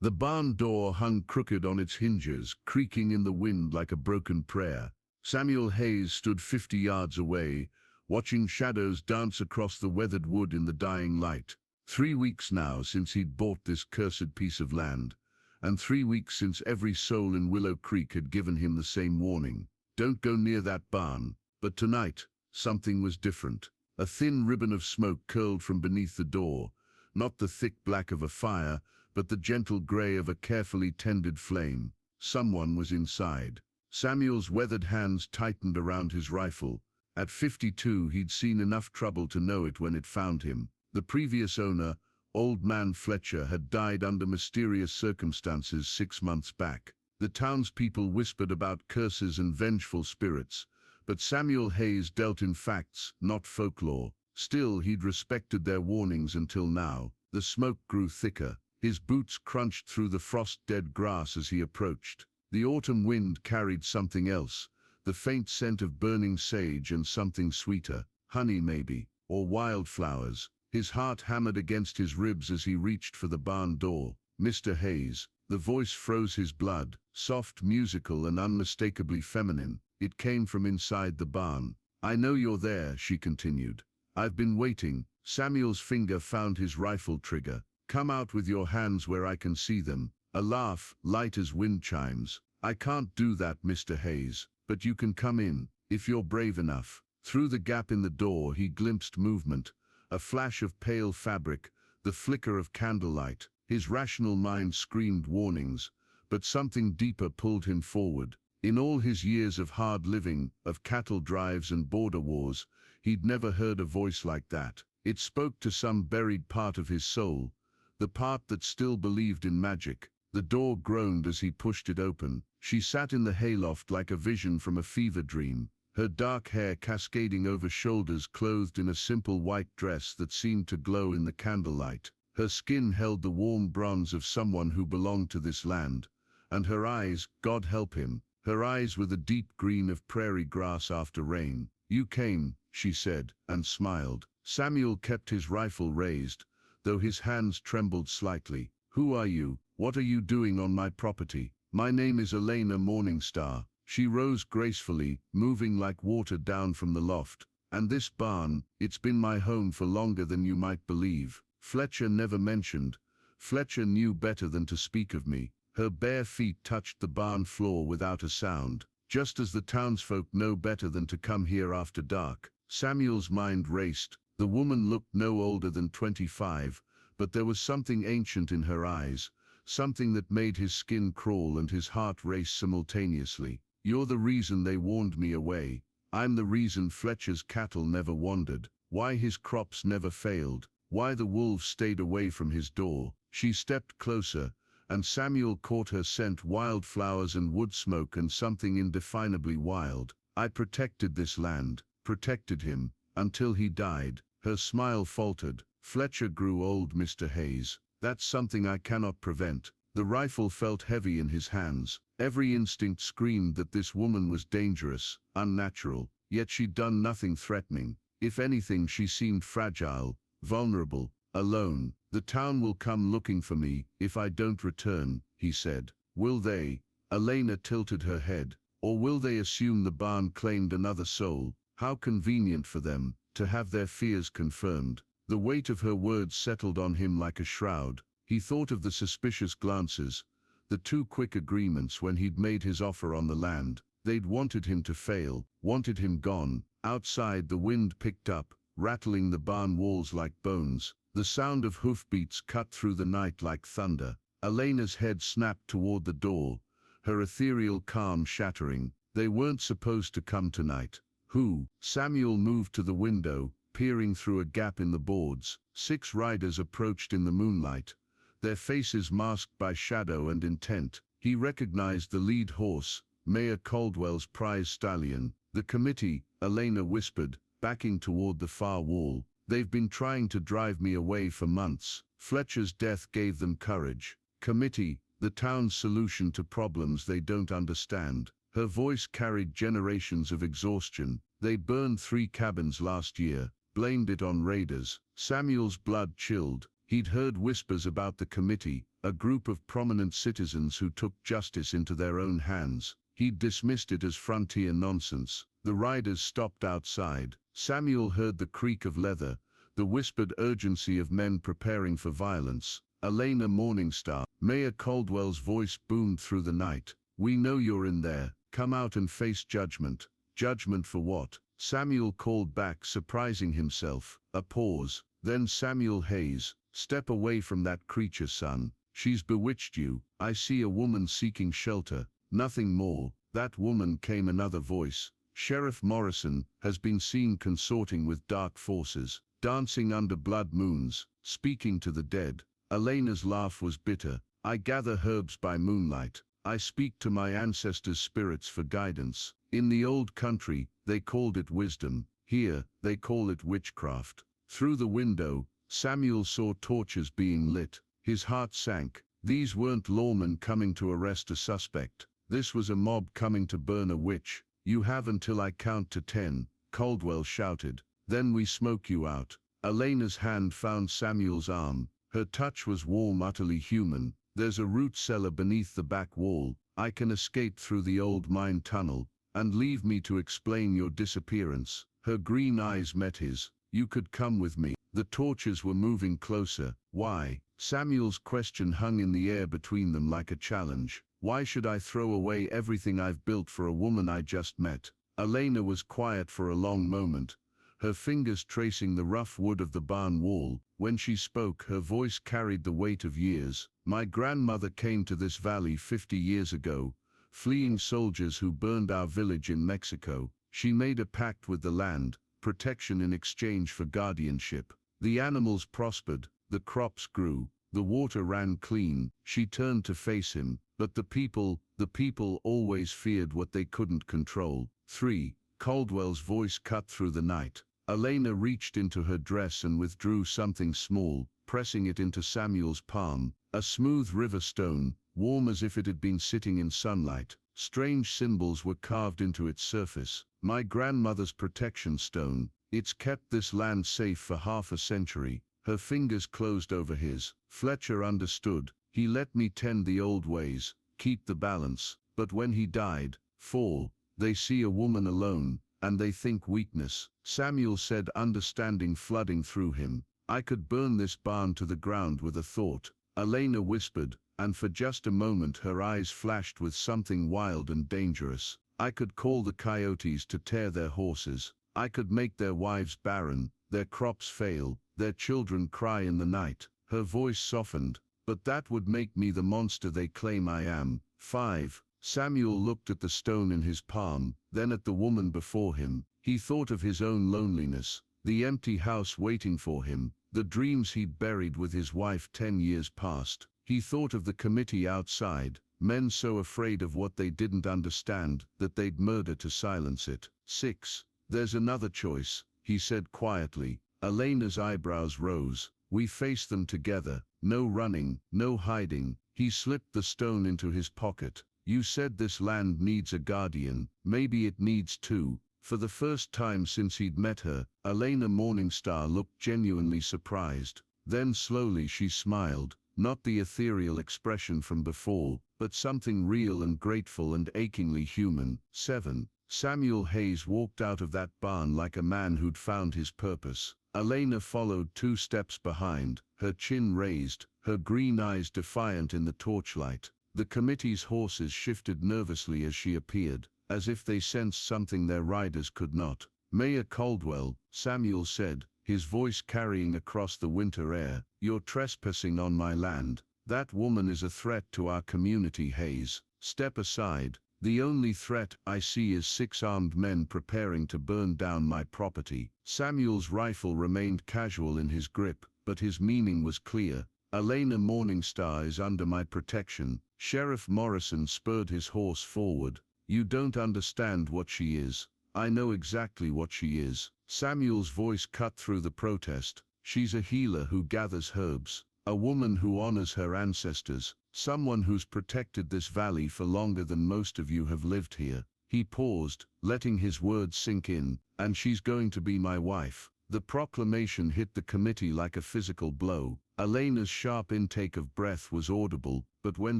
The barn door hung crooked on its hinges, creaking in the wind like a broken prayer. Samuel Hayes stood 50 yards away, watching shadows dance across the weathered wood in the dying light. 3 weeks now since he'd bought this cursed piece of land, and 3 weeks since every soul in Willow Creek had given him the same warning. Don't go near that barn. But tonight, something was different. A thin ribbon of smoke curled from beneath the door, not the thick black of a fire, but the gentle gray of a carefully tended flame. Someone was inside. Samuel's weathered hands tightened around his rifle. At 52, he'd seen enough trouble to know it when it found him. The previous owner, Old Man Fletcher, had died under mysterious circumstances 6 months back. The townspeople whispered about curses and vengeful spirits, but Samuel Hayes dealt in facts, not folklore. Still, he'd respected their warnings until now. The smoke grew thicker. His boots crunched through the frost-dead grass as he approached. The autumn wind carried something else, the faint scent of burning sage and something sweeter, honey maybe, or wildflowers. His heart hammered against his ribs as he reached for the barn door. Mr. Hayes. The voice froze his blood, soft, musical, and unmistakably feminine. It came from inside the barn. "I know you're there," she continued. "I've been waiting." Samuel's finger found his rifle trigger. "Come out with your hands where I can see them." A laugh, light as wind chimes. "I can't do that, Mr. Hayes, but you can come in, if you're brave enough." Through the gap in the door he glimpsed movement, a flash of pale fabric, the flicker of candlelight. His rational mind screamed warnings, but something deeper pulled him forward. In all his years of hard living, of cattle drives and border wars, he'd never heard a voice like that. It spoke to some buried part of his soul, the part that still believed in magic. The door groaned as he pushed it open. She sat in the hayloft like a vision from a fever dream, her dark hair cascading over shoulders clothed in a simple white dress that seemed to glow in the candlelight. Her skin held the warm bronze of someone who belonged to this land, and her eyes, God help him, her eyes were the deep green of prairie grass after rain. "You came," she said, and smiled. Samuel kept his rifle raised, though his hands trembled slightly. "Who are you? What are you doing on my property?" "My name is Elena Morningstar." She rose gracefully, moving like water down from the loft. "And this barn, it's been my home for longer than you might believe." Fletcher never mentioned. Fletcher knew better than to speak of me. Her bare feet touched the barn floor without a sound, just as the townsfolk know better than to come here after dark. Samuel's mind raced. The woman looked no older than 25, but there was something ancient in her eyes, something that made his skin crawl and his heart race simultaneously. "You're the reason they warned me away. I'm the reason Fletcher's cattle never wandered, why his crops never failed, why the wolves stayed away from his door." She stepped closer, and Samuel caught her scent, wildflowers and wood smoke and something indefinably wild. "I protected this land, protected him, until he died." Her smile faltered. "Fletcher grew old, Mr. Hayes. That's something I cannot prevent." The rifle felt heavy in his hands. Every instinct screamed that this woman was dangerous, unnatural, yet she'd done nothing threatening. If anything, she seemed fragile, vulnerable, alone. "The town will come looking for me if I don't return," he said. "Will they?" Elena tilted her head. "Or will they assume the barn claimed another soul? How convenient for them to have their fears confirmed." The weight of her words settled on him like a shroud. He thought of the suspicious glances, the too quick agreements when he'd made his offer on the land. They'd wanted him to fail, wanted him gone. Outside, the wind picked up, rattling the barn walls like bones. The sound of hoofbeats cut through the night like thunder. Elena's head snapped toward the door, her ethereal calm shattering. They weren't supposed to come tonight. Who? Samuel moved to the window, peering through a gap in the boards. 6 riders approached in the moonlight, their faces masked by shadow and intent. He recognized the lead horse, Mayor Caldwell's prize stallion. "The committee," Elena whispered, backing toward the far wall. "They've been trying to drive me away for months. Fletcher's death gave them courage." "Committee, the town's solution to problems they don't understand." Her voice carried generations of exhaustion. "They burned 3 cabins last year, blamed it on raiders." Samuel's blood chilled. He'd heard whispers about the committee, a group of prominent citizens who took justice into their own hands. He'd dismissed it as frontier nonsense. The riders stopped outside. Samuel heard the creak of leather, the whispered urgency of men preparing for violence. Elena Morningstar. Mayor Caldwell's voice boomed through the night. "We know you're in there. Come out and face judgment." Judgment for what? Samuel called back, surprising himself. A pause. Then Samuel Hayes. "Step away from that creature, son. She's bewitched you. I see a woman seeking shelter. Nothing more." That woman, came another voice. "Sheriff Morrison has been seen consorting with dark forces, dancing under blood moons, speaking to the dead." Elena's laugh was bitter. "I gather herbs by moonlight. I speak to my ancestors' spirits for guidance. In the old country, they called it wisdom. Here, they call it witchcraft." Through the window, Samuel saw torches being lit. His heart sank. These weren't lawmen coming to arrest a suspect. This was a mob coming to burn a witch. "You have until I count to 10, Caldwell shouted. "Then we smoke you out." Elena's hand found Samuel's arm. Her touch was warm, utterly human. "There's a root cellar beneath the back wall. I can escape through the old mine tunnel, and leave me to explain your disappearance." Her green eyes met his. "You could come with me." The torches were moving closer. "Why?" Samuel's question hung in the air between them like a challenge. "Why should I throw away everything I've built for a woman I just met?" Elena was quiet for a long moment, her fingers tracing the rough wood of the barn wall. When she spoke, her voice carried the weight of years. "My grandmother came to this valley 50 years ago, fleeing soldiers who burned our village in Mexico. She made a pact with the land, protection in exchange for guardianship. The animals prospered, the crops grew, the water ran clean." She turned to face him. "But the people always feared what they couldn't control." 3. Caldwell's voice cut through the night. Elena reached into her dress and withdrew something small, pressing it into Samuel's palm. A smooth river stone, warm as if it had been sitting in sunlight. Strange symbols were carved into its surface. "My grandmother's protection stone. It's kept this land safe for half a century." Her fingers closed over his. Fletcher understood. "He let me tend the old ways, keep the balance. But when he died, 4, they see a woman alone, and they think weakness." Samuel said, understanding flooding through him. "I could burn this barn to the ground with a thought." Elena whispered, and for just a moment her eyes flashed with something wild and dangerous. "I could call the coyotes to tear their horses. I could make their wives barren, their crops fail, their children cry in the night." Her voice softened. "But that would make me the monster they claim I am." 5. Samuel looked at the stone in his palm, then at the woman before him. He thought of his own loneliness, the empty house waiting for him, the dreams he'd buried with his wife 10 years past. He thought of the committee outside, men so afraid of what they didn't understand that they'd murder to silence it. 6. "There's another choice," he said quietly. Elena's eyebrows rose. "We face them together. No running, no hiding." He slipped the stone into his pocket. "You said this land needs a guardian. Maybe it needs 2. For the first time since he'd met her, Elena Morningstar looked genuinely surprised. Then slowly she smiled, not the ethereal expression from before, but something real and grateful and achingly human. 7. Samuel Hayes walked out of that barn like a man who'd found his purpose. Elena followed 2 steps behind, her chin raised, her green eyes defiant in the torchlight. The committee's horses shifted nervously as she appeared, as if they sensed something their riders could not. "Mayor Caldwell," Samuel said, his voice carrying across the winter air, "you're trespassing on my land. That woman is a threat to our community, Hayes. Step aside. The only threat I see is 6 armed men preparing to burn down my property." Samuel's rifle remained casual in his grip, but his meaning was clear. "Elena Morningstar is under my protection." Sheriff Morrison spurred his horse forward. "You don't understand what she is." "I know exactly what she is." Samuel's voice cut through the protest. "She's a healer who gathers herbs, a woman who honors her ancestors, someone who's protected this valley for longer than most of you have lived here." He paused, letting his words sink in. "And she's going to be my wife." The proclamation hit the committee like a physical blow. Elena's sharp intake of breath was audible, but when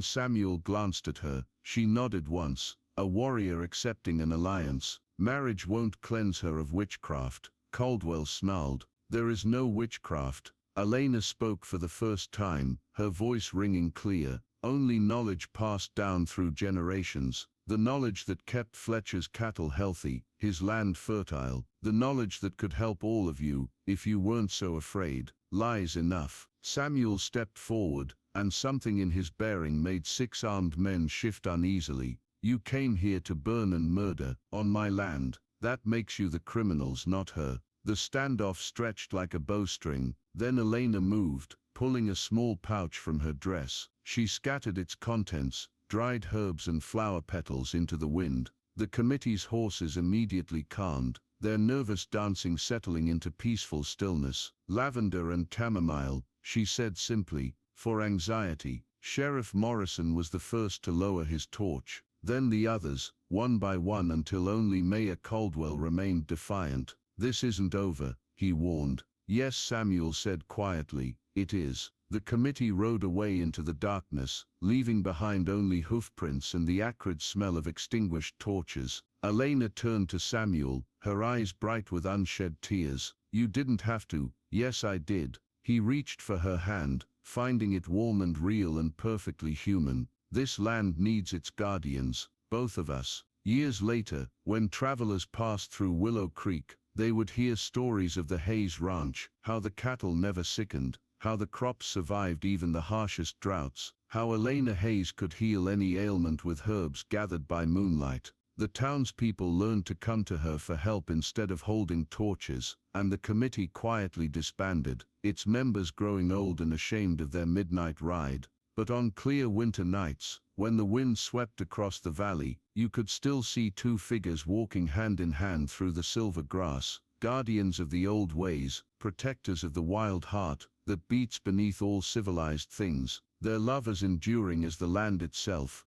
Samuel glanced at her, she nodded once, a warrior accepting an alliance. Marriage won't cleanse her of witchcraft, Caldwell snarled. There is no witchcraft. Elena spoke for the first time, her voice ringing clear. Only knowledge passed down through generations. The knowledge that kept Fletcher's cattle healthy, his land fertile. The knowledge that could help all of you, if you weren't so afraid. Lies enough. Samuel stepped forward, and something in his bearing made 6 armed men shift uneasily. You came here to burn and murder, on my land. That makes you the criminals, not her. The standoff stretched like a bowstring. Then Elena moved, pulling a small pouch from her dress. She scattered its contents, dried herbs and flower petals, into the wind. The committee's horses immediately calmed, their nervous dancing settling into peaceful stillness. Lavender and chamomile, she said simply, for anxiety. Sheriff Morrison was the first to lower his torch, then the others, one by one, until only Mayor Caldwell remained defiant. This isn't over, he warned. Yes, Samuel said quietly, it is. The committee rode away into the darkness, leaving behind only hoofprints and the acrid smell of extinguished torches. Elena turned to Samuel, her eyes bright with unshed tears. You didn't have to. Yes, I did. He reached for her hand, finding it warm and real and perfectly human. This land needs its guardians, both of us. Years later, when travelers passed through Willow Creek, they would hear stories of the Hayes Ranch, how the cattle never sickened, how the crops survived even the harshest droughts, how Elena Hayes could heal any ailment with herbs gathered by moonlight. The townspeople learned to come to her for help instead of holding torches, and the committee quietly disbanded, its members growing old and ashamed of their midnight ride. But on clear winter nights, when the wind swept across the valley, you could still see 2 figures walking hand in hand through the silver grass, guardians of the old ways, protectors of the wild heart that beats beneath all civilized things, their love as enduring as the land itself.